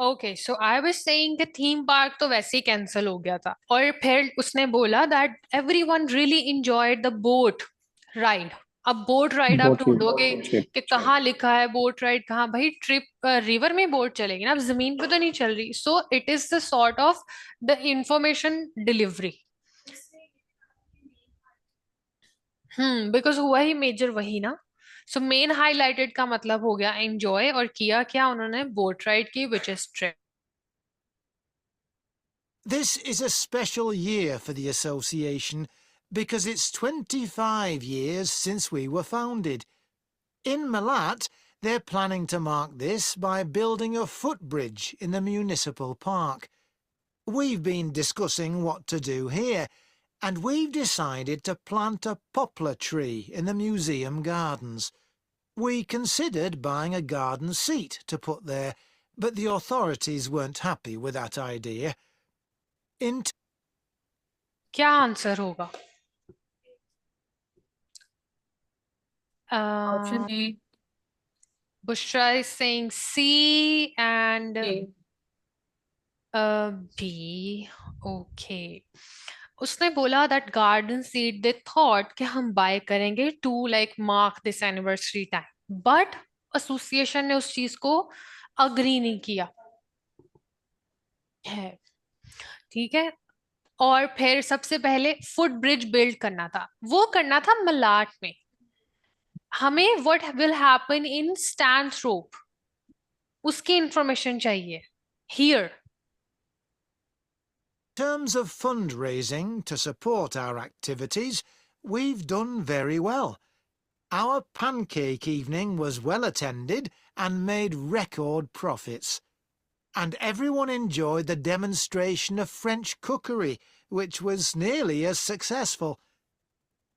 Okay, so I was saying कि theme park तो वैसे ही कैंसिल हो गया था, और फिर उसने बोला that everyone really enjoyed the boat ride. अब बोट राइड आप बोट ढूंढोगे ट्रिप। कि कहाँ लिखा है बोट राइड, कहाँ भाई ट्रिप, रिवर में बोट चलेगी ना, अब जमीन पे तो नहीं चल रही। So it is the sort of the information delivery. Because हुआ ही मेजर वही ना। सो मेन हाईलाइटेड का मतलब हो गया एंजॉय, और किया क्या उन्होंने, बोट राइड की, which is trip. This is a special year for the association because it's 25 years since we were founded. In Malat, they're planning to mark this by building a footbridge in the municipal park. We've been discussing what to do here, and we've decided to plant a poplar tree in the museum gardens. We considered buying a garden seat to put there, but the authorities weren't happy with that idea. In क्या answer होगा? Option A. Bushra is saying C and A. B. Okay. उसने बोला that garden seed they thought कि हम buy करेंगे to like mark this anniversary time, but association ने उस चीज को agree नहीं किया है। ठीक है। और फिर सबसे पहले फुट ब्रिज बिल्ड करना था, वो करना था मलाट में। हमें व्हाट विल हैपन इन स्टैंथ्रोप उसकी इंफॉर्मेशन चाहिए here. terms of fundraising to support our activities, we've done very well. Our pancake evening was well attended and made record profits. And everyone enjoyed the demonstration of French cookery, which was nearly as successful.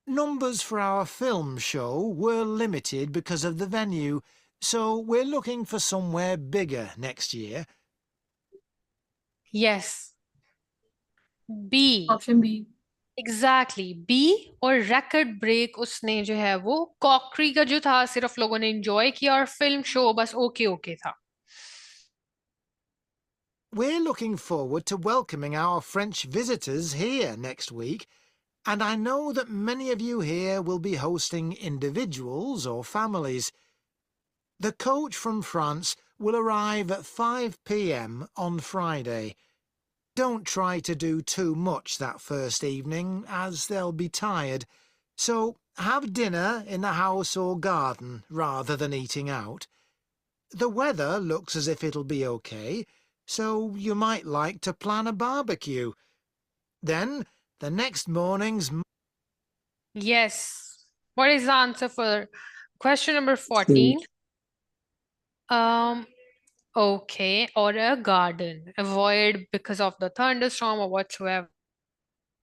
Numbers for our film show were limited because of the venue, so we're looking for somewhere bigger next year. Yes, B, option B. Exactly B. और racket break उसने जो है वो crockery का जो था सिर्फ लोगों ने एंजॉय किया, और फिल्म शो बस ओके ओके था। We're looking forward to welcoming our French visitors here next week, and I know that many of you here will be hosting individuals or families. The coach from France will arrive at 5 p.m. on Friday. Don't try to do too much that first evening, as they'll be tired, so have dinner in the house or garden rather than eating out. The weather looks as if it'll be okay, so you might like to plan a barbecue. Then, the next morning's... yes, what is the answer for question number C. 14? um okay, or a garden, avoid because of the thunderstorm or whatsoever.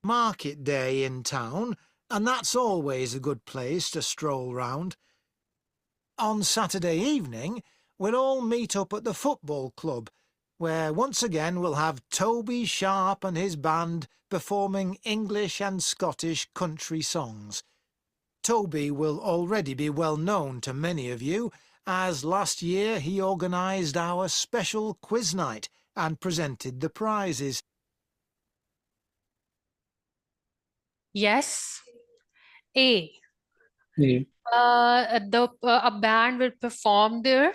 market day in town, and that's always a good place to stroll round. On Saturday evening, we'll all meet up at the football club, where once again we'll have Toby Sharp and his band performing English and Scottish country songs. Toby will already be well known to many of you, as last year he organised our special quiz night and presented the prizes. Yes, A. A. A band will perform there,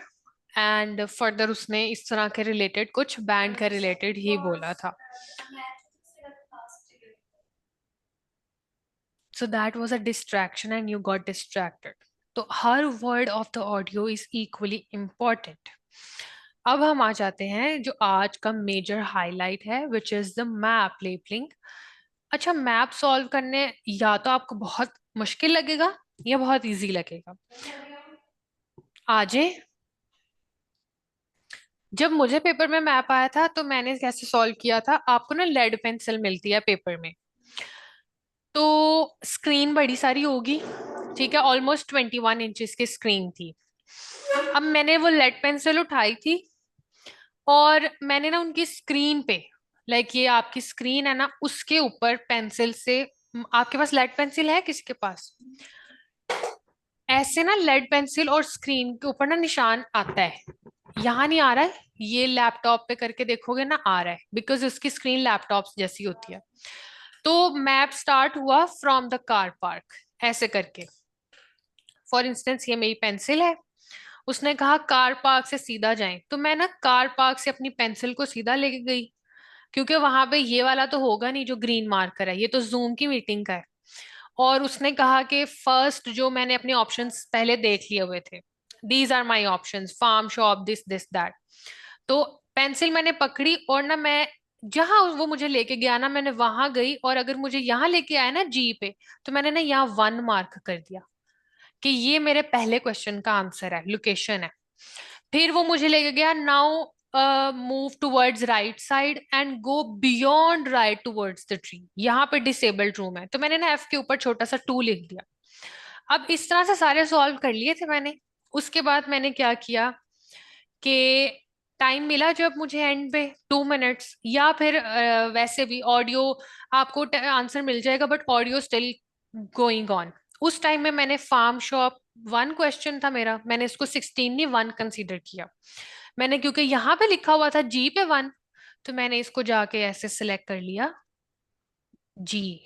and further उसने इस तरह के related कुछ band का related ही बोला था। So that was a distraction and you got distracted. तो हर word of the audio is equally important. अब हम आ जाते हैं जो आज का मेजर हाईलाइट है, which is the map labelling. अच्छा, मैप सॉल्व करने या तो आपको बहुत मुश्किल लगेगा या बहुत इजी लगेगा। आजे, जब मुझे पेपर में मैप आया था तो मैंने कैसे सॉल्व किया था, आपको ना लेड पेंसिल मिलती है पेपर में, तो स्क्रीन बड़ी सारी होगी, ठीक है, ऑलमोस्ट 21 इंचेस की स्क्रीन थी। अब मैंने वो लेड पेंसिल उठाई थी और मैंने ना उनकी स्क्रीन पे, लाइक ये आपकी स्क्रीन है ना, उसके ऊपर पेंसिल से, आपके पास लेड पेंसिल है किसी के पास? ऐसे ना लेड पेंसिल और स्क्रीन के ऊपर ना निशान आता है, यहाँ नहीं आ रहा है, ये लैपटॉप पे करके देखोगे ना आ रहा है, बिकॉज उसकी स्क्रीन लैपटॉप जैसी होती है। तो मैप स्टार्ट हुआ फ्रॉम द कार पार्क, ऐसे करके। फॉर इंस्टेंस ये मेरी पेंसिल है, उसने कहा कार पार्क से सीधा जाएं, तो मैं ना कार पार्क से अपनी पेंसिल को सीधा लेके गई, क्योंकि वहां पे ये वाला तो होगा नहीं जो ग्रीन मार्कर है, ये तो जूम की मीटिंग का है। और उसने कहा कि फर्स्ट जो मैंने अपने ऑप्शंस पहले देख लिए हुए थे, these are my options, farm shop, this this that. तो पेंसिल मैंने पकड़ी और ना मैं जहां वो मुझे लेके गया ना मैंने वहां गई, और अगर मुझे यहाँ लेके आया ना जी पे, तो मैंने ना यहाँ 1 मार्क कर दिया कि ये मेरे पहले क्वेश्चन का आंसर है, लोकेशन है। फिर वो मुझे लेके गया, now move towards right side and go beyond right towards the tree, यहाँ पे डिसेबल्ड रूम है, तो मैंने ना एफ के ऊपर छोटा सा 2 लिख दिया। अब इस तरह से सारे सॉल्व कर लिए थे मैंने। उसके बाद मैंने क्या किया कि टाइम मिला जब मुझे एंड पे 2 मिनट्स, या फिर वैसे भी ऑडियो आपको आंसर मिल जाएगा but audio still going on. उस टाइम में मैंने फार्म शॉप, 1 क्वेश्चन था मेरा, मैंने इसको 16 नहीं 1 कंसीडर किया। मैंने क्योंकि यहाँ पे लिखा हुआ था जी पे 1, तो मैंने इसको जाके ऐसे सिलेक्ट कर लिया जी,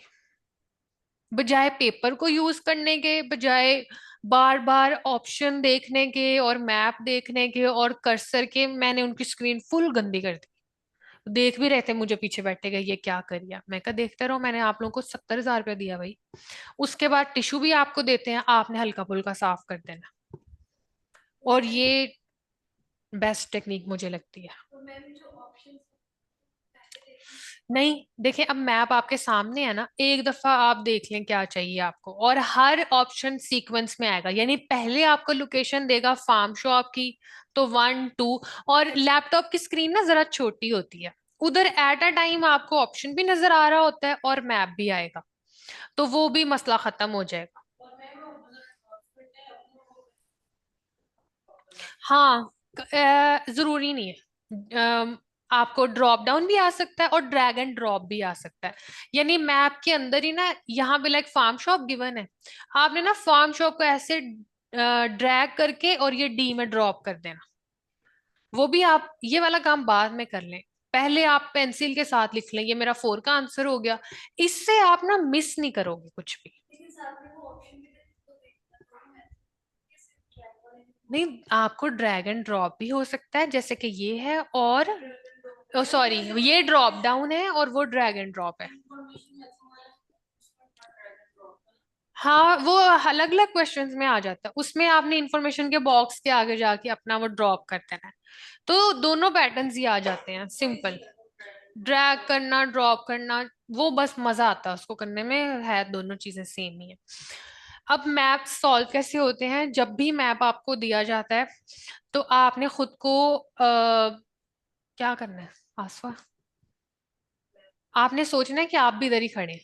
बजाय पेपर को यूज करने के, बजाय बार बार ऑप्शन देखने के और मैप देखने के और कर्सर के, मैंने उनकी स्क्रीन फुल गंदी कर दी। देख भी रहे थे मुझे पीछे बैठे गए, ये क्या कर रिया, मैं कहा देखते रहो, मैंने आप लोगों को 70,000 रुपया दिया भाई। उसके बाद टिश्यू भी आपको देते हैं, आपने हल्का फुल्का साफ कर देना। और ये बेस्ट टेक्निक मुझे लगती है। नहीं देखें, अब मैप आपके सामने है ना, एक दफा आप देख लें क्या चाहिए आपको, और हर ऑप्शन सीक्वेंस में आएगा, यानी पहले आपको लोकेशन देगा फार्म शॉप की, तो 1 2, और लैपटॉप की स्क्रीन ना जरा छोटी होती है, उधर एट अ टाइम आपको ऑप्शन भी नजर आ रहा होता है और मैप भी आएगा, तो वो भी मसला खत्म हो जाएगा। हाँ, जरूरी नहीं है। आपको ड्रॉप डाउन भी आ सकता है और ड्रैग एंड ड्रॉप भी आ सकता है, यानी मैप के अंदर ही ना, यहाँ पे लाइक फार्म शॉप गिवन है, आपने ना फार्म शॉप को ऐसे ड्रैग करके और ये डी में ड्रॉप कर देना। वो भी आप ये वाला काम बाद में कर लें, पहले आप पेंसिल के साथ लिख लें, ये मेरा 4 का आंसर हो गया। इससे आप ना मिस नहीं करोगे कुछ भी। नहीं, आपको ड्रैग एंड ड्रॉप भी हो सकता है, जैसे कि ये है, और सॉरी, ये ड्रॉप डाउन है और वो ड्रैग एंड ड्रॉप है। हाँ, वो अलग अलग क्वेश्चंस में आ जाता है, उसमें आपने इंफॉर्मेशन के बॉक्स के आगे जाके अपना वो ड्रॉप कर देना है, तो दोनों पैटर्न्स ही आ जाते हैं, सिंपल। ड्रैग करना, ड्रॉप करना, वो बस मजा आता है उसको करने में, है दोनों चीजें सेम ही है। अब मैप सॉल्व कैसे होते हैं, जब भी मैप आपको दिया जाता है तो आपने खुद को क्या करना है आसवा, आपने सोचना है कि आप भी इधर ही खड़े हैं,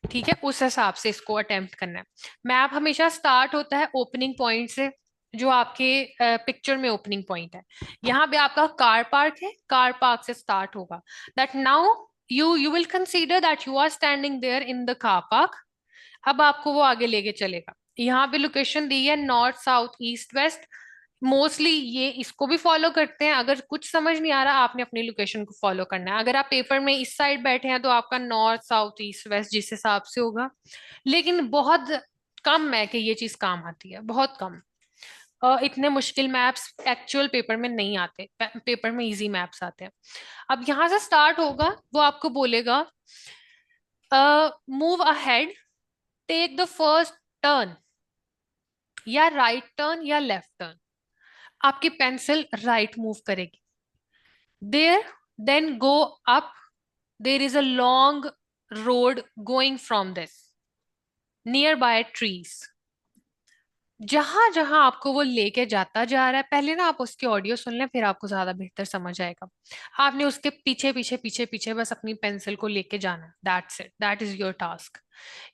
ठीक है, उस हिसाब से इसको अटेम्प्ट करना है। मैप हमेशा स्टार्ट होता है ओपनिंग पॉइंट से, जो आपके पिक्चर में ओपनिंग पॉइंट है। यहाँ पे आपका कार पार्क है, कार पार्क से स्टार्ट होगा, that now you will consider that you are standing there in the car park. अब आपको वो आगे लेके चलेगा, यहाँ पे लोकेशन दी है north south east west, mostly ये इसको भी फॉलो करते हैं। अगर कुछ समझ नहीं आ रहा, आपने अपनी लोकेशन को फॉलो करना है, अगर आप पेपर में इस साइड बैठे हैं तो आपका नॉर्थ साउथ ईस्ट वेस्ट जिस हिसाब से होगा। लेकिन बहुत कम है कि ये चीज काम आती है, बहुत कम। इतने मुश्किल मैप्स एक्चुअल पेपर में नहीं आते, पेपर में इजी मैप्स आते हैं। अब यहाँ से स्टार्ट होगा, वो आपको बोलेगा move ahead, take the first turn, या राइट टर्न या लेफ्ट टर्न। आपकी पेंसिल राइट मूव करेगी, there, then go up, there is a long road going from this nearby trees. जहां जहां आपको वो लेके जाता जा रहा है, पहले ना आप उसकी ऑडियो सुन लें, फिर आपको ज्यादा बेहतर समझ आएगा। आपने उसके पीछे पीछे पीछे पीछे बस अपनी पेंसिल को लेके जाना है, that's it, that is your task.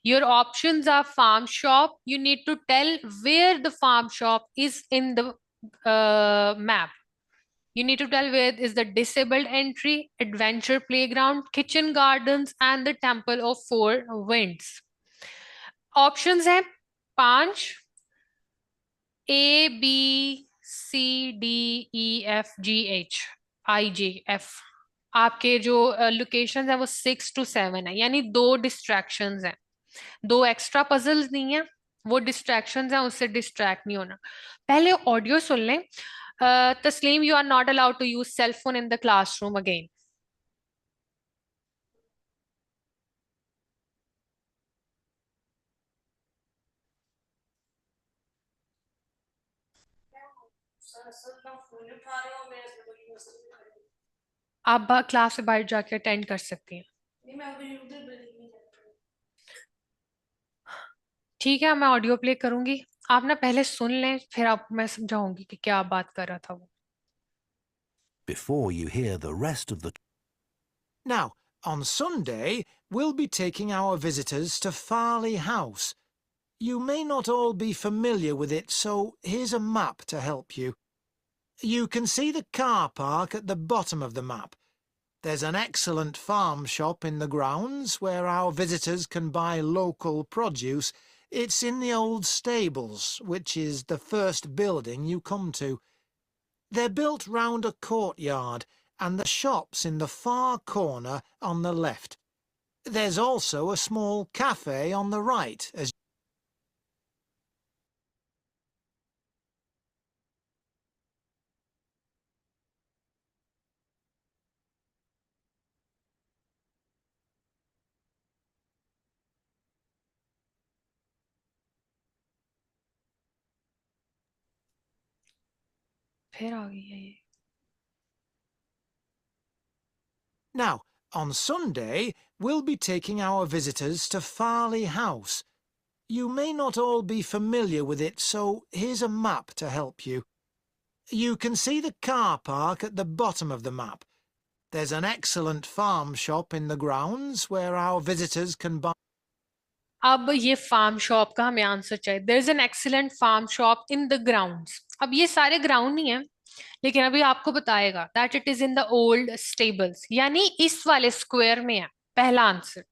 Your options are farm shop, you need to tell where the farm shop is in the map. You need to tell where is the disabled entry, adventure playground, kitchen gardens, and the temple of four winds. Options हैं 5, ABCDEFGHIJF, आपके जो locations है वो 6 to 7 है, यानी 2 distractions हैं, 2 extra puzzles नहीं है, वो डिस्ट्रैक्शंस हैं, उससे डिस्ट्रैक्ट नहीं होना। पहले ऑडियो सुन लें। Taslim, you are not allowed to use cell phone in the classroom again. आप क्लास से बाहर जाके अटेंड कर सकती हैं। ठीक है, मैं ऑडियो प्ले करूंगी, आप ना पहले सुन लें, फिर आपको मैं समझाऊंगी कि क्या बात कर रहा था वो। Before you hear the rest of the Now, on Sunday, we'll be taking our visitors to Farley House. You may not all be familiar with it, so here's a map to help you. You can see the car park at the bottom of the map. There's an excellent farm shop in the grounds where our visitors can buy local produce. It's in the old stables, which is the first building you come to. They're built round a courtyard, and the shop's in the far corner on the left. There's also a small cafe on the right as फिर आ गई है ये। Now, on Sunday, we'll be taking our visitors to Farley House. You may not all be familiar with it, so here's a map to help you. You can see the car park at the bottom of the map. There's an excellent farm shop in the grounds where our visitors can buy. अब ये farm shop का हमें answer चाहिए। There is an excellent farm shop in the grounds. अब ये सारे ground नहीं है, लेकिन अभी आपको बताएगा that it is in the old stables, यानी इस वाले स्क्वायर में है पहला आंसर।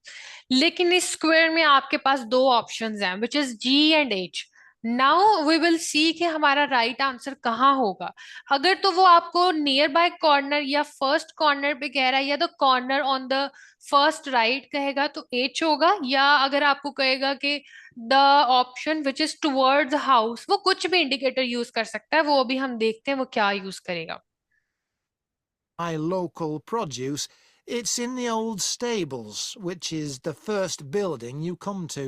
लेकिन इस स्क्वायर में आपके पास दो ऑप्शंस हैं, which is G and H. Now we will see कि हमारा राइट आंसर कहाँ होगा। अगर तो वो आपको नियर बाय कॉर्नर या फर्स्ट कॉर्नर पे कह रहा है, या the corner on the first right कहेगा तो एच होगा, या अगर आपको कहेगा कि the option which is towards house, वो कुछ भी इंडिकेटर यूज कर सकता है, वो अभी हम देखते हैं वो क्या यूज करेगा। Local produce. It's in the old stables, which is the first building you come to.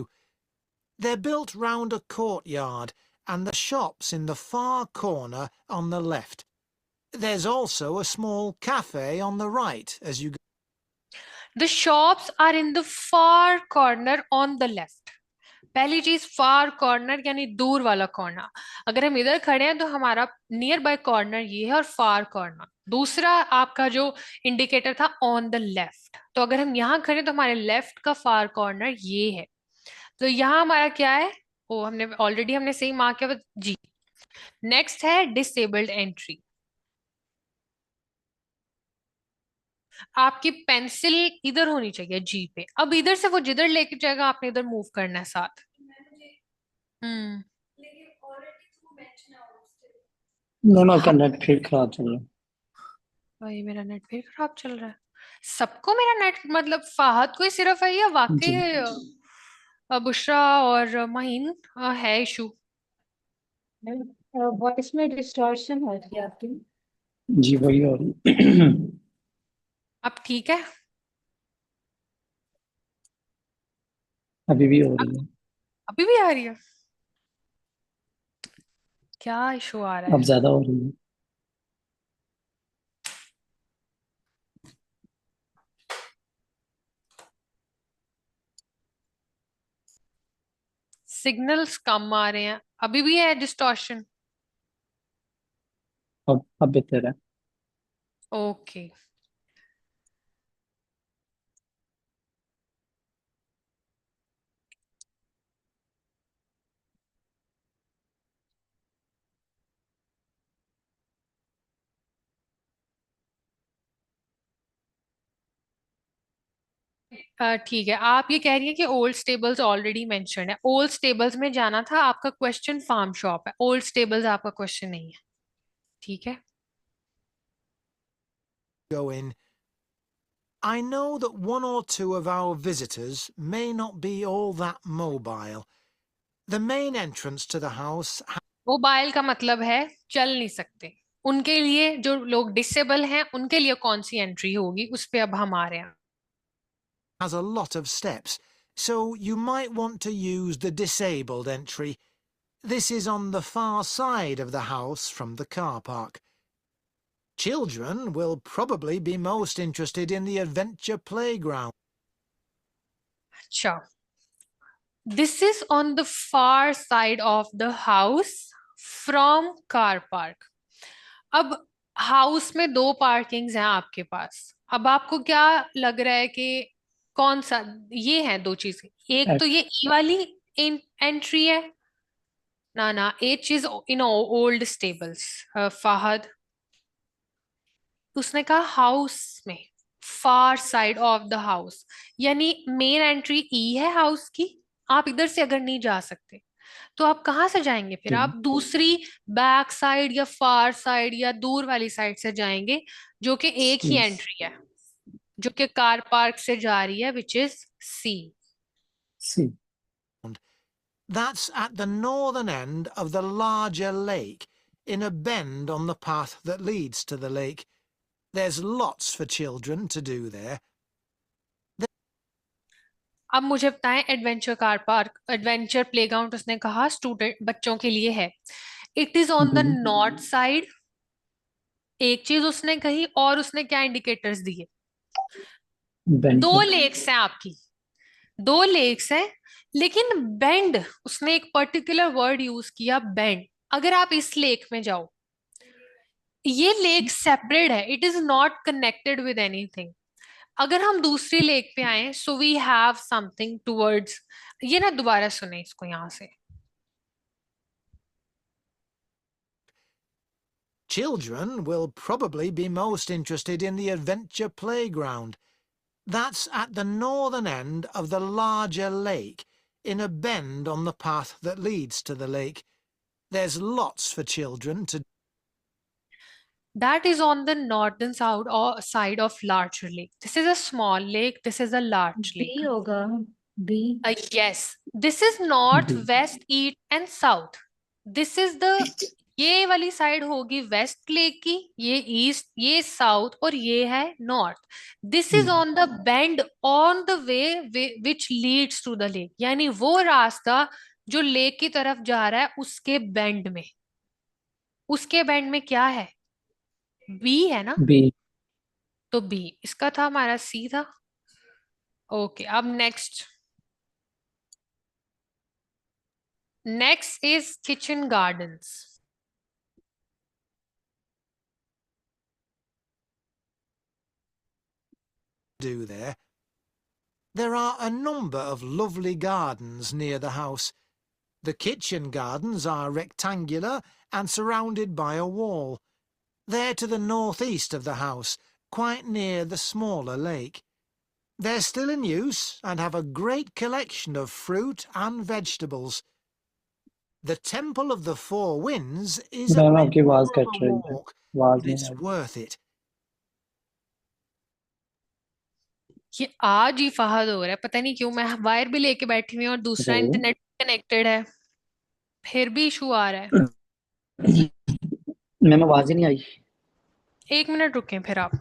They're built round a courtyard, and the shop's in the far corner on the left. There's also a small cafe on the right as you go. The shops are in the far corner on the left. पहली चीज फार corner यानी दूर वाला corner. अगर हम इधर खड़े हैं तो हमारा नियर बाय कॉर्नर ये है, और फार कॉर्नर दूसरा आपका जो इंडिकेटर था ऑन द लेफ्ट। तो अगर हम यहाँ खड़े तो हमारे लेफ्ट का फार कॉर्नर ये है। तो यहाँ हमारा क्या है, वो हमने ऑलरेडी हमने सही मार्क किया, जी। नेक्स्ट है डिसेबल्ड एंट्री। आपकी पेंसिल इधर होनी चाहिए जी पे। अब इधर से वो जिधर लेके जाएगा आपने इधर मूव करना है साथ। हम्म। दोनों का नेट फिर खराब चल रहा है। भाई मेरा नेट फिर खराब चल रहा है। सबको मेरा नेट, मतलब फाहद को ही सिर्फ है या वाकई जी बुशरा और माहीन है इशू? वॉइस में डिस्टॉर्शन हो रही है आपकी। जी वही हो रही अब ठीक है? अभी भी हो रही है। अभी भी आ रही है? क्या इशू आ रहा अब है? ज्यादा हो रही है। सिग्नल्स कम आ रहे हैं, अभी भी है डिस्टॉर्शन? अब बेहतर है। ओके। ठीक है, आप ये कह रही हैं कि ओल्ड स्टेबल्स ऑलरेडी मेंशन्ड है। ओल्ड स्टेबल्स में जाना था, आपका क्वेश्चन फार्म शॉप है, ओल्ड स्टेबल्स आपका क्वेश्चन नहीं है। ठीक है। Go in. I know that one or two of our visitors may not be all that mobile. The main entrance to the house mobile का मतलब है चल नहीं सकते। उनके लिए, जो लोग डिसेबल हैं, उनके लिए कौन सी एंट्री होगी, उस पे अब हम आ रहे हैं। has a lot of steps, so you might want to use the disabled entry. This is on the far side of the house from the car park. Children will probably be most interested in the adventure playground. अच्छा, this is on the far side of the house from car park. अब house में दो parkings हैं आपके पास। अब आपको क्या लग रहा है कि कौन सा, ये है दो चीजें। एक तो ये ई वाली एंट्री है ना, ना H is in old stables. Fahad, उसने कहा हाउस में, फार साइड ऑफ द हाउस, यानी मेन एंट्री ई है हाउस की। आप इधर से अगर नहीं जा सकते तो आप कहाँ से जाएंगे फिर? आप दूसरी बैक साइड या फार साइड या दूर वाली साइड से जाएंगे, जो कि एक ही एंट्री है, जो कि कार पार्क से जा रही है, which is C. C. That's at the northern end of the larger lake, in a bend on the path that leads to the lake. There's lots for children to do there. अब मुझे बताएं, adventure car park, adventure playground उसने कहा student बच्चों के लिए है। It is on the north side, एक चीज उसने कही, और उसने क्या इंडिकेटर्स दिए? दो लेक्स हैं आपकी, दो लेक्स हैं, लेकिन बेंड, उसने एक पर्टिकुलर वर्ड यूज किया, बेंड। अगर आप इस लेक में जाओ, ये लेक सेपरेट है, it is not connected with anything. अगर हम दूसरी लेक पे आए, so we have something towards, ये ना दोबारा सुने इसको यहां से। Children will probably be most interested in the adventure playground. That's at the northern end of the larger lake, in a bend on the path that leads to the lake. There's lots for children to That is on the northern side or side of larger lake. This is a small lake, this is a large lake. B होगा, B. Yes, this is north, west, east and south. This is the, ये वाली side होगी West Lake की, ये east, ये south, और ये है north. This is on the bend on the way which leads to the lake, यानी वो रास्ता जो लेक की तरफ जा रहा है, उसके बेंड में, उसके बेंड में क्या है? बी है ना? बी। तो बी इसका था, हमारा सी था। ओके, अब next, next is kitchen gardens. do there. There are a number of lovely gardens near the house. The kitchen gardens are rectangular and surrounded by a wall. They're to the northeast of the house, quite near the smaller lake. They're still in use and have a great collection of fruit and vegetables. The Temple of the Four Winds is a ma'am bit आपकी आवाज more of cut a रही है, walk, आवाज but नहीं it's आ रही। worth it. ये आज ही फहद हो रहा है, पता नहीं क्यों। मैं वायर भी लेके बैठी हुई हूँ और दूसरा हेलो। इंटरनेट कनेक्टेड है, फिर भी इशू आ रहा है। मैम आवाज ही नहीं आई। एक मिनट रुकें फिर आप।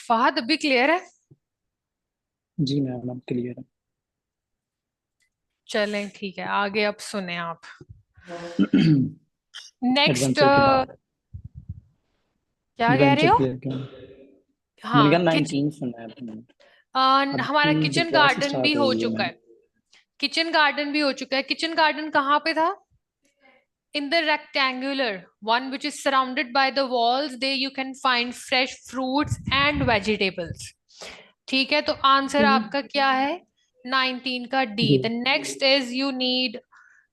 फहद अभी क्लियर है? जी मैम, अब क्लियर है। चलें ठीक है, आगे अब सुने आप। नेक्स्ट एडवेंचर के बाद क्या कह रहे एडवेंचर हो? के क्या? मैंने हाँ, कहा 19 सुना है आपने। हमारा अभी किचन बकवास गार्डन भी स्टार्ट हो हुई है चुका मैम। है। किचन गार्डन भी हो चुका है। किचन गार्डन कहाँ पे था? In the rectangular one which is surrounded by the walls, there you can find fresh fruits and vegetables. ठीक है, तो आंसर आपका क्या है? 19 का D. G. The next is you need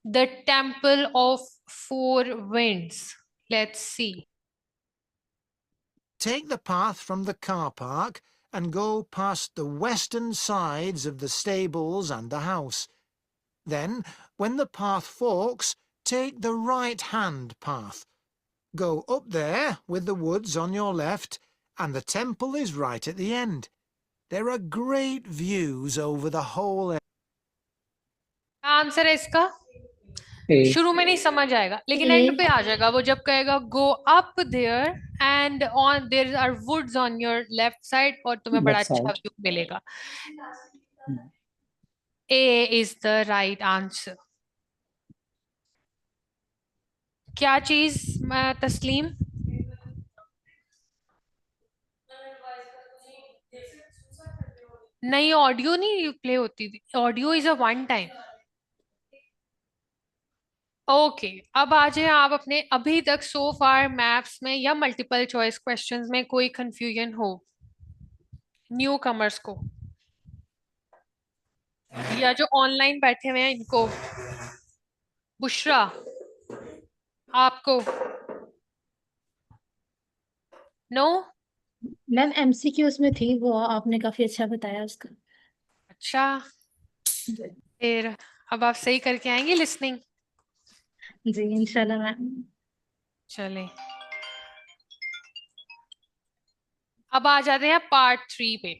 the temple of four winds. Let's see. Take the path from the car park and go past the western sides of the stables and the house. Then, when the path forks, take the right-hand path. Go up there with the woods on your left, and the temple is right at the end. There are great views over the whole area. Answer है इसका? ए। शुरू में नहीं समझ आएगा, लेकिन and पे आ जाएगा वो जब कहेगा go up there and on there are woods on your left side, और तुम्हें बड़ा लेफ्ट अच्छा साइड। व्यू मिलेगा। A is the right answer. क्या चीज तस्लीम? नहीं, ऑडियो नहीं प्ले होती थी। Audio is a one time. Okay, अब आ जाए आप अपने अभी तक सो फार मैथ्स में या मल्टीपल चॉइस क्वेश्चंस में कोई कंफ्यूजन हो न्यू कमर्स को, या जो ऑनलाइन बैठे हुए हैं इनको। बुशरा, आपको? नो? मैम एमसीक्यूज में थी वो, आपने काफी अच्छा बताया उसका। अच्छा, फिर अब आप सही करके आएंगे लिसनिंग। जी इंशाल्लाह मैम। चलें, अब आ जाते हैं पार्ट 3 पे।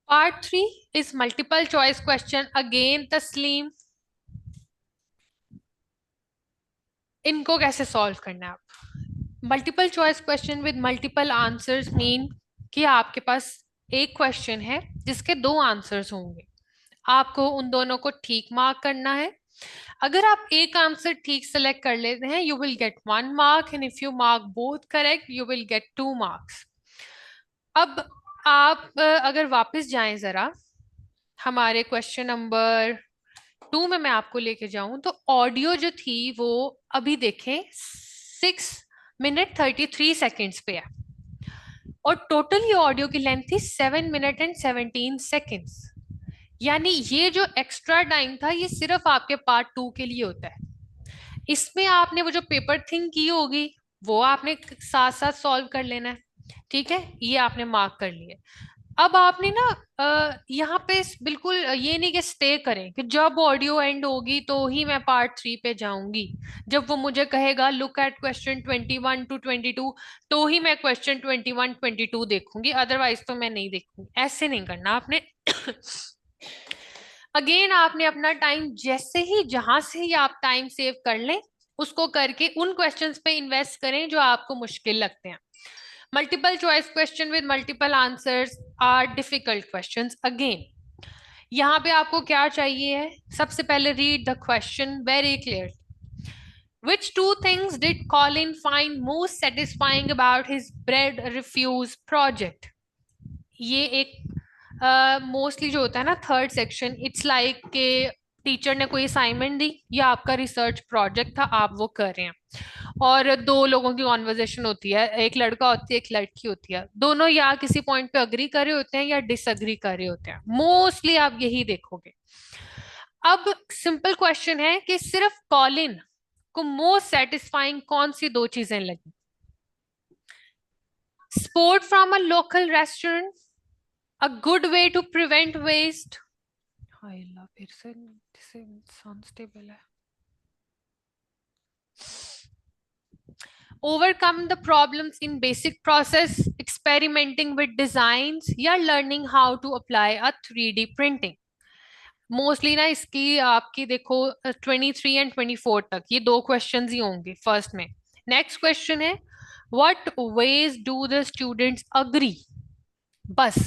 Part 3 is multiple choice question again तस्लीम। इनको कैसे सॉल्व करना है आप? Multiple choice question with multiple answers mean कि आपके पास एक क्वेश्चन है जिसके दो आंसर्स होंगे, आपको उन दोनों को ठीक मार्क करना है। अगर आप एक आंसर ठीक सेलेक्ट कर लेते हैं you will get 1 mark, and if you mark both correct you will get 2 marks. अब आप अगर वापस जाएं जरा हमारे क्वेश्चन नंबर 2 में मैं आपको लेके जाऊं तो ऑडियो जो थी वो अभी देखें 6 मिनट 33 सेकेंड्स पे है, और टोटल ये ऑडियो की लेंथ थी 7 मिनट एंड 17 सेकेंड्स। यानी ये जो एक्स्ट्रा टाइम था ये सिर्फ आपके पार्ट 2 के लिए होता है। इसमें आपने वो जो पेपर थिंग की होगी वो आपने साथ साथ सॉल्व कर लेना है। ठीक है, ये आपने मार्क कर लिया। अब आपने ना यहाँ पे बिल्कुल ये नहीं कि स्टे करें कि जब ऑडियो एंड होगी तो ही मैं पार्ट 3 पे जाऊंगी, जब वो मुझे कहेगा लुक एट क्वेश्चन 21 to 22 तो ही मैं क्वेश्चन 21 22 देखूंगी, अदरवाइज तो मैं नहीं देखूंगी। ऐसे नहीं करना आपने। अगेन आपने अपना टाइम जैसे ही जहां से ही आप टाइम सेव कर लें उसको करके उन क्वेश्चंस पे इन्वेस्ट करें जो आपको मुश्किल लगते हैं। Multiple choice question with multiple answers are difficult questions. Again यहाँ पे आपको क्या चाहिए है? सबसे पहले read the question very clear. Which two things did Colin find most satisfying about his bread refuse project? ये एक मोस्टली जो होता है ना थर्ड सेक्शन, इट्स लाइक के टीचर ने कोई असाइनमेंट दी या आपका रिसर्च प्रोजेक्ट था आप वो कर रहे हैं और दो लोगों की कॉन्वर्जेशन होती है, एक लड़का होती है एक लड़की होती है, दोनों या किसी पॉइंट पे अग्री कर रहे होते हैं या डिसअग्री कर रहे होते हैं, मोस्टली आप यही देखोगे। अब सिंपल क्वेश्चन है कि सिर्फ कॉलिन को मोस्ट सेटिस्फाइंग कौन सी दो चीजें लगी? Sport from a local restaurant, a good way to prevent waste, हाय ला फिर से अनस्टेबल है. Overcome the problems in basic process, experimenting with designs या learning how to apply a 3D printing. Mostly ना इसकी आपकी देखो 23 एंड 24 तक ये दो क्वेश्चंस ही होंगे फर्स्ट में. नेक्स्ट क्वेश्चन है what ways do the students agree. बस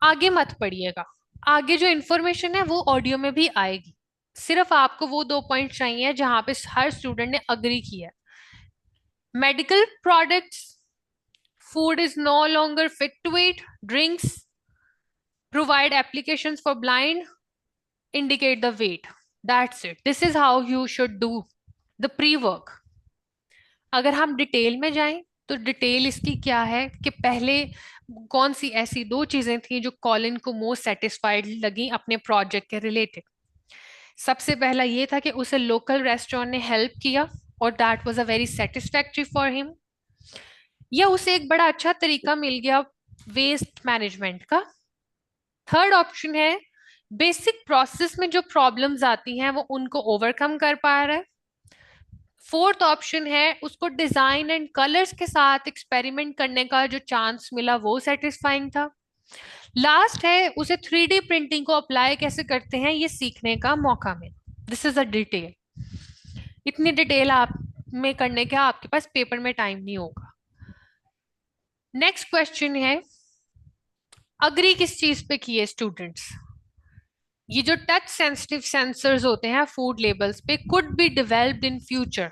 आगे मत पढ़िएगा, आगे जो इंफॉर्मेशन है वो ऑडियो में भी आएगी. सिर्फ आपको वो 2 पॉइंट चाहिए जहां पे हर स्टूडेंट ने अग्री किया. Medical products, food is no longer fit to eat, drinks provide applications for blind, indicate the weight. That's it. This is how you should do the pre-work. अगर हम डिटेल में जाएं तो डिटेल इसकी क्या है कि पहले कौन सी ऐसी 2 चीजें थी जो कॉलिन को मोस्ट सेटिस्फाइड लगी अपने प्रोजेक्ट के रिलेटेड. सबसे पहला ये था कि उसे लोकल रेस्टोरेंट ने हेल्प किया और that was a very satisfactory for him. या उसे एक बड़ा अच्छा तरीका मिल गया वेस्ट मैनेजमेंट का. थर्ड ऑप्शन है बेसिक प्रोसेस में जो प्रॉब्लम्स आती हैं वो उनको ओवरकम कर पा रहा है. फोर्थ ऑप्शन है उसको डिजाइन एंड कलर्स के साथ एक्सपेरिमेंट करने का जो चांस मिला वो सेटिस्फाइंग था. लास्ट है उसे 3D प्रिंटिंग को अप्लाई कैसे करते हैं ये सीखने का मौका मिला. This is a detail. इतनी डिटेल आप में करने का आपके पास पेपर में टाइम नहीं होगा. नेक्स्ट क्वेश्चन है अग्री किस चीज पे किए स्टूडेंट्स. ये जो टच सेंसिटिव सेंसर्स होते हैं फूड लेबल्स पे could be developed in future.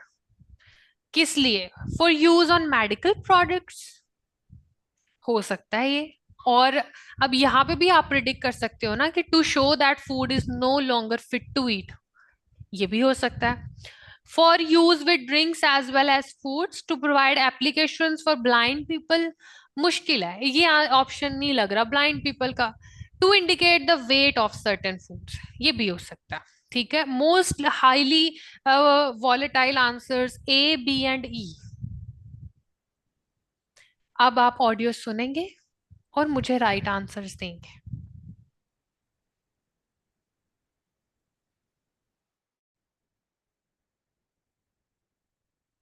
किस लिए? For use on medical products हो सकता है ये. और अब यहाँ पे भी आप प्रिडिक्ट कर सकते हो ना कि to show that food is no longer fit to eat, ये भी हो सकता है. For use with drinks as well as foods to provide applications for blind people. मुश्किल है ये ऑप्शन नहीं लग रहा ब्लाइंड पीपल का. To indicate the weight of certain foods ये भी हो सकता है. ठीक है. Most highly volatile answers A B and E. अब आप ऑडियो सुनेंगे और मुझे राइट आंसर्स देंगे.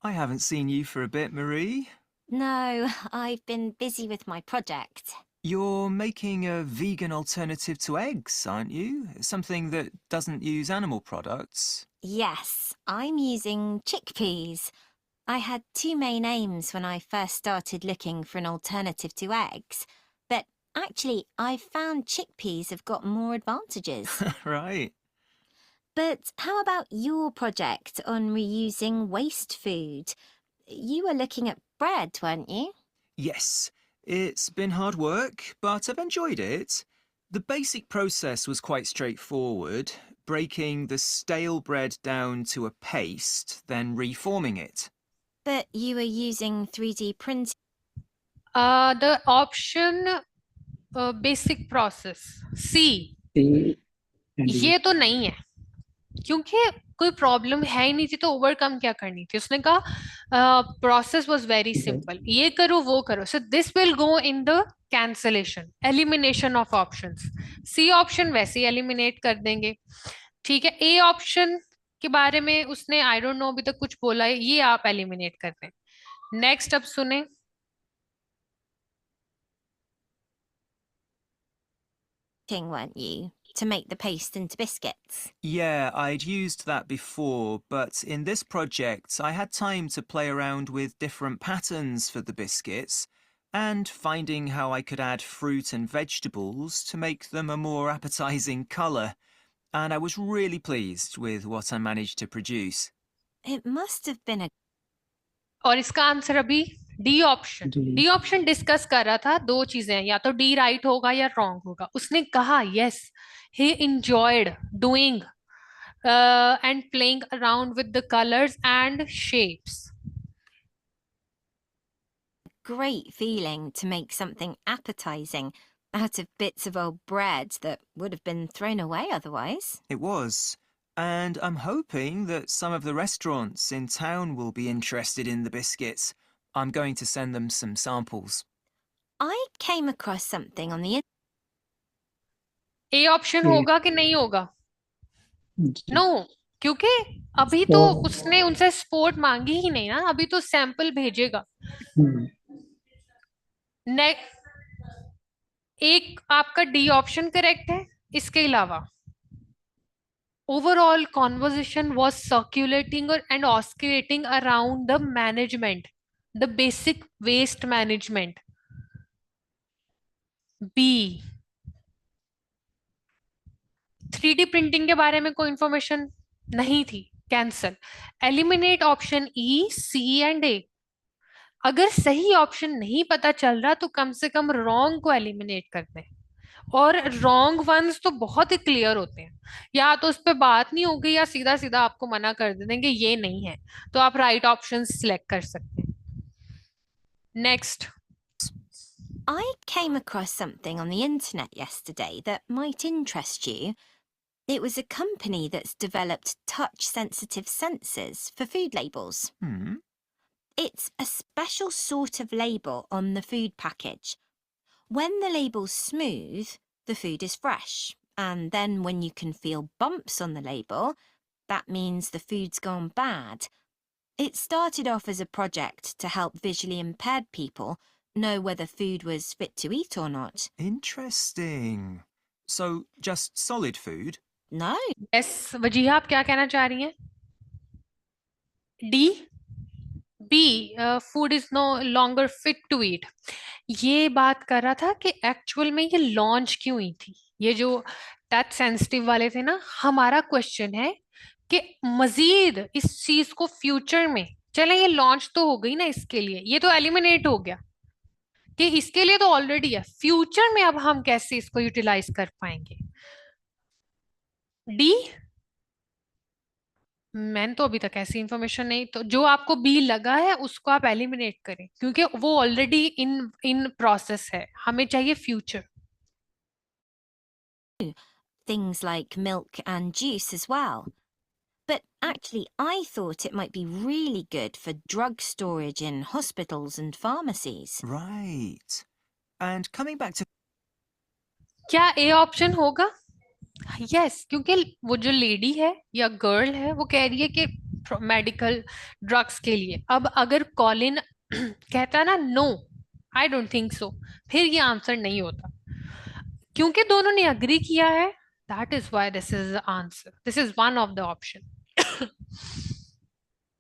I haven't seen you for a bit, Marie. No, I've been busy with my project. You're making a vegan alternative to eggs, aren't you? Something that doesn't use animal products. Yes, I'm using chickpeas. I had two main aims when I first started looking for an alternative to eggs, but actually I've found chickpeas have got more advantages. Right. But how about your project on reusing waste food? You were looking at bread, weren't you? Yes, it's been hard work, but I've enjoyed it. The basic process was quite straightforward, breaking the stale bread down to a paste, then reforming it. But you were using 3D printing. The option basic process C C and ये D. तो नहीं है क्योंकि कोई problem है ही नहीं थी तो ओवरकम क्या करनी थी. उसने कहा प्रोसेस वाज वेरी सिंपल, ये करो वो करो. So this will go in the cancellation elimination of options. C option वैसे ही एलिमिनेट कर देंगे. ठीक है. ए ऑप्शन के बारे में उसने आई डोंट नो अभी तक कुछ बोला है, ये आप एलिमिनेट कर दें. नेक्स्ट अब सुने. Weren't you, to make the paste into biscuits? Yeah, I'd used that before, but in this project I had time to play around with different patterns for the biscuits and finding how I could add fruit and vegetables to make them a more appetizing colour. And I was really pleased with what I managed to produce. It must have been a और इसका answer अभी D option. D. D option discuss कर रहा था. 2 चीजें हैं, या तो डी राइट होगा या रॉन्ग होगा. उसने कहा yes he enjoyed doing and playing around with the colours and shapes. great feeling to make something appetizing out of bits of old bread that would have been thrown away otherwise. It was. And I'm hoping that some of the restaurants in town will be interested in the biscuits. I'm going to send them some samples. I came across something on the A option A होगा कि नहीं होगा? जी no, क्योंकि अभी तो तो उसने उनसे सपोर्ट मांगी ही नहीं ना, अभी तो सैंपल भेजेगा। हम्म, ने एक आपका डी ऑप्शन करेक्ट है। इसके अलावा overall conversation was circulating and oscillating around the management, the basic waste management. B, 3D printing के बारे में कोई इंफॉर्मेशन नहीं थी, cancel. Eliminate option E, C and A. अगर सही ऑप्शन नहीं पता चल रहा तो कम से कम रॉन्ग को एलिमिनेट कर दें, और रॉन्ग वंस तो बहुत ही क्लियर होते हैं, या तो उस पर बात नहीं होगी या सीधा सीधा आपको मना कर देंगे ये नहीं है, तो आप राइट ऑप्शन सिलेक्ट कर सकते हैं। Next. I came across something on the internet yesterday that might interest you. It was a company that's developed touch-sensitive sensors for food labels. Hmm. It's a special sort of label on the food package. When the label's smooth, the food is fresh. And then when you can feel bumps on the label, that means the food's gone bad. It started off as a project to help visually impaired people know whether food was fit to eat or not. Interesting. So, just solid food? No, yes Wajiha, आप क्या कहना चाह रही हैं? D, B, food is no longer fit to eat. ये बात कर रहा था कि एक्चुअल में ये लॉन्च क्यों हुई थी। ये जो टच सेंसिटिव वाले थे ना, हमारा क्वेश्चन है कि मजीद इस चीज को फ्यूचर में, चले ये लॉन्च तो हो गई ना, इसके लिए ये तो एलिमिनेट हो गया कि इसके लिए तो ऑलरेडी है, फ्यूचर में अब हम कैसे इसको यूटिलाइज कर पाएंगे। डी, मैंने तो अभी तक ऐसी इंफॉर्मेशन नहीं, तो जो आपको बी लगा है उसको आप एलिमिनेट करें, क्योंकि वो ऑलरेडी इन इन प्रोसेस है, हमें चाहिए future. things like milk and juice as well. But actually, I thought it might be really good for drug storage in hospitals and pharmacies. Right. And coming back to क्या A option होगा? Yes, क्योंकि वो जो lady है या girl है वो कह रही है कि मेडिकल ड्रग्स के लिए। अब अगर कॉलिन कहता ना no, I don't think so, फिर ये आंसर नहीं होता, क्योंकि दोनों ने अग्री किया है। That is why this is the answer, this is one of the option.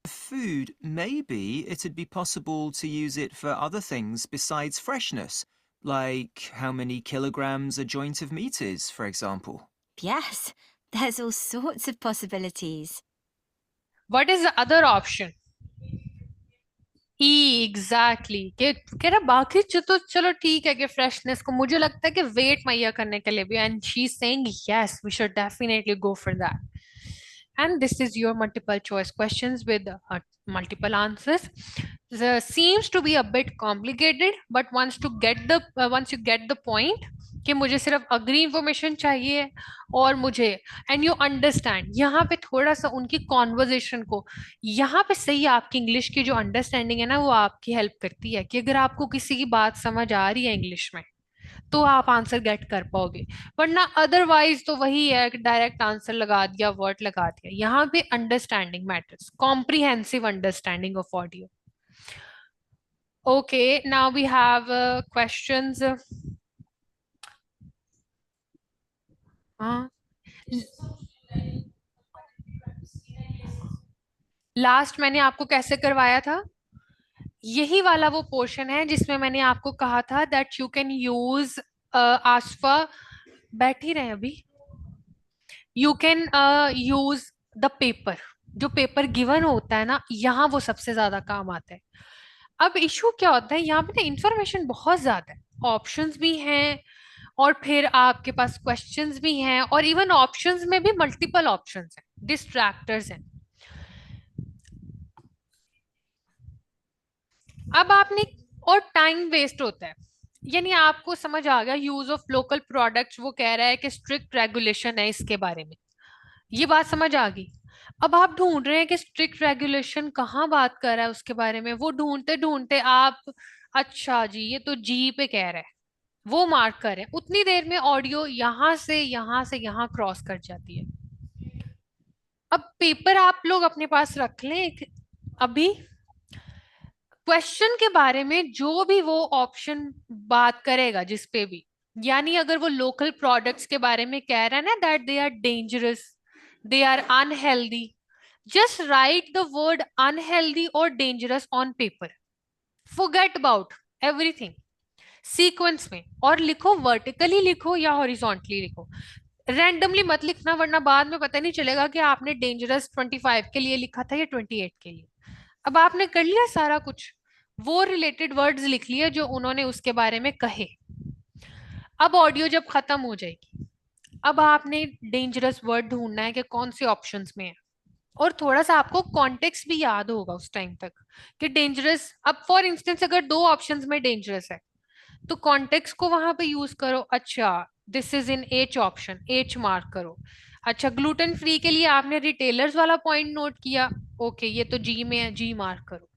food, maybe it'd be possible to use it for other things besides freshness, like how many kilograms a joint of meat is, for example. Yes, there's all sorts of possibilities. What is the other option? E, exactly, कि कह रहा बाकी तो चलो ठीक है कि freshness को, मुझे लगता है कि वेट मुहैया करने के लिए भी, and she is saying yes we should definitely go for that. And this is your multiple choice questions with multiple answers. Seems to be a bit complicated, but once you get the point कि मुझे सिर्फ agree information चाहिए और मुझे, and you understand, यहाँ पे थोड़ा सा उनकी कॉन्वर्जेशन को, यहाँ पे सही आपकी इंग्लिश की जो अंडरस्टैंडिंग है ना वो आपकी हेल्प करती है, कि अगर आपको किसी की बात समझ आ रही है इंग्लिश में तो आप आंसर गेट कर पाओगे, वरना अदरवाइज तो वही है कि डायरेक्ट आंसर लगा दिया, वर्ड लगा दिया। यहाँ पे understanding matters, comprehensive understanding of audio. Okay, now we have questions. Last मैंने आपको कैसे करवाया था? यही वाला वो पोर्शन है जिसमें मैंने आपको कहा था दैट यू कैन यूज आसफा, बैठ ही रहे अभी, you can use the paper, जो पेपर गिवन होता है ना, यहाँ वो सबसे ज्यादा काम आता है। अब इशू क्या होता है, यहाँ पे ना इंफॉर्मेशन बहुत ज्यादा है, ऑप्शंस भी हैं और फिर आपके पास क्वेश्चंस भी हैं, और इवन ऑप्शंस में भी मल्टीपल ऑप्शंस हैं, डिस्ट्रैक्टर्स हैं। अब आपने, और टाइम वेस्ट होता है, यानी आपको समझ आ गया यूज ऑफ लोकल प्रोडक्ट्स, वो कह रहा है कि स्ट्रिक्ट रेगुलेशन है इसके बारे में, ये बात समझ आ गई। अब आप ढूंढ रहे हैं कि स्ट्रिक्ट रेगुलेशन कहाँ बात कर रहा है उसके बारे में, वो ढूंढते ढूंढते आप, अच्छा जी ये तो जी पे कह रहा है, वो मार्कर है, उतनी देर में ऑडियो यहाँ से यहाँ क्रॉस कर जाती है। अब पेपर आप लोग अपने पास रख लें अभी, क्वेश्चन के बारे में जो भी वो ऑप्शन बात करेगा जिस पे भी, यानी अगर वो लोकल प्रोडक्ट्स के बारे में कह रहा है ना, that they are dangerous, they are unhealthy, just write the word unhealthy और dangerous on paper, forget about everything, sequence में, और लिखो, वर्टिकली लिखो या हॉरिजॉन्टली लिखो, रैंडमली मत लिखना, वरना बाद में पता नहीं चलेगा कि आपने डेंजरस 25 के लिए लिखा था या 28 के लिए। अब आपने कर लिया सारा कुछ, वो रिलेटेड वर्ड्स लिख लिए जो उन्होंने उसके बारे में कहे। अब ऑडियो जब खत्म हो जाएगी, अब आपने डेंजरस वर्ड ढूंढना है कि कौन से ऑप्शंस में है, और थोड़ा सा आपको कॉन्टेक्स्ट भी याद होगा उस टाइम तक कि डेंजरस, अब फॉर इंस्टेंस अगर 2 ऑप्शंस में डेंजरस है तो कॉन्टेक्स्ट को वहां पे यूज करो। अच्छा, this is in H option, H mark करो। अच्छा, ग्लूटेन फ्री के लिए आपने रिटेलर्स वाला पॉइंट नोट किया, ओके ये तो जी में है, जी मार्क करो।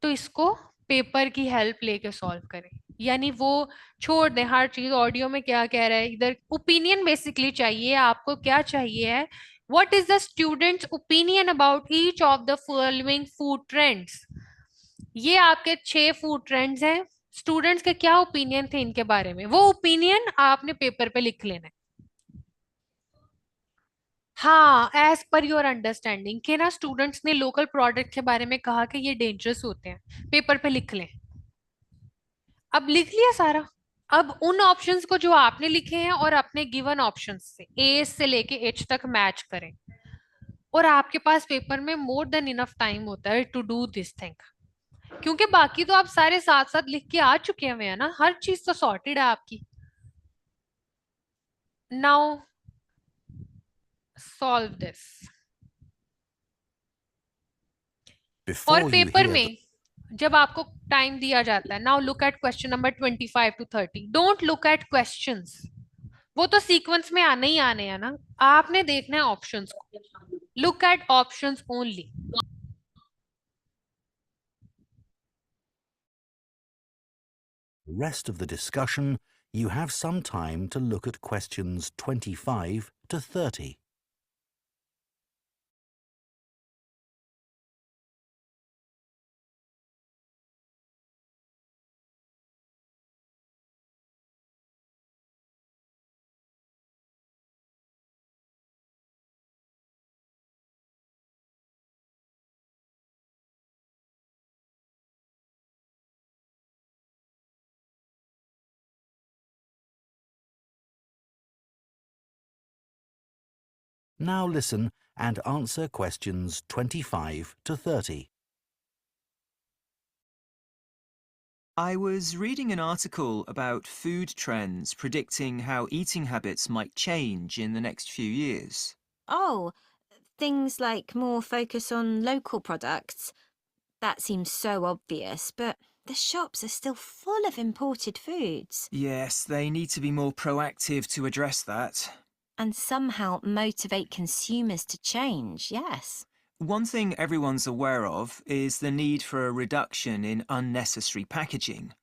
तो इसको पेपर की हेल्प लेके सॉल्व करें, यानी वो छोड़ दें हर चीज ऑडियो में क्या कह रहा है, इधर ओपिनियन बेसिकली चाहिए आपको। क्या चाहिए है, what is the students opinion about each of the following food trends. ये आपके 6 फूड ट्रेंड्स हैं, स्टूडेंट्स के क्या ओपिनियन थे इनके बारे में, वो ओपिनियन आपने पेपर पे लिख लेना है। हाँ, एज पर योर अंडरस्टैंडिंग के ना स्टूडेंट्स ने लोकल प्रोडक्ट के बारे में कहा कि ये डेंजरस होते हैं, पेपर पे लिख लें। अब लिख लिया सारा, अब उन ऑप्शंस को जो आपने लिखे हैं और अपने गिवन ऑप्शंस से ए से लेके एच तक मैच करें, और आपके पास पेपर में मोर देन इनफ टाइम होता है टू डू दिस थिंग, क्योंकि बाकी तो आप सारे साथ साथ लिख के आ चुके हैं ना, हर चीज तो सॉर्टेड है आपकी। Now solve this. Before और you पेपर hear the में जब आपको टाइम दिया जाता है, now look at question number 25 to 30, don't look at questions, वो तो सीक्वेंस में आने ही आने हैं ना, आपने देखना है ऑप्शंस को, look at options only. rest of the discussion, you have some time to look at questions 25 to 30. Now listen and answer questions 25 to 30. I was reading an article about food trends predicting how eating habits might change in the next few years. Oh, things like more focus on local products. That seems so obvious, but the shops are still full of imported foods. Yes, they need to be more proactive to address that. And somehow motivate consumers to change, yes. One thing everyone's aware of is the need for a reduction in unnecessary packaging.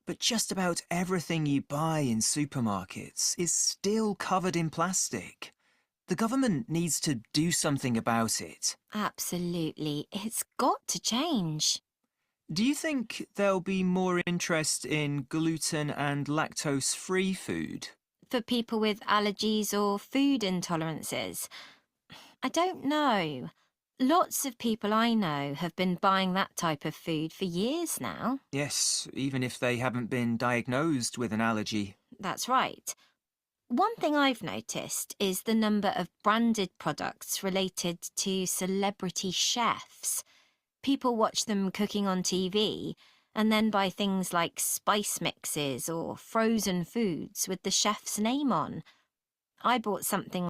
But just about everything you buy in supermarkets is still covered in plastic. The government needs to do something about it. Absolutely. It's got to change. Do you think there'll be more interest in gluten and lactose-free food? For people with allergies or food intolerances? I don't know. Lots of people I know have been buying that type of food for years now. Yes, even if they haven't been diagnosed with an allergy. That's right. One thing I've noticed is the number of branded products related to celebrity chefs. People watch them cooking on TV and then buy things like spice mixes or frozen foods with the chef's name on. I bought something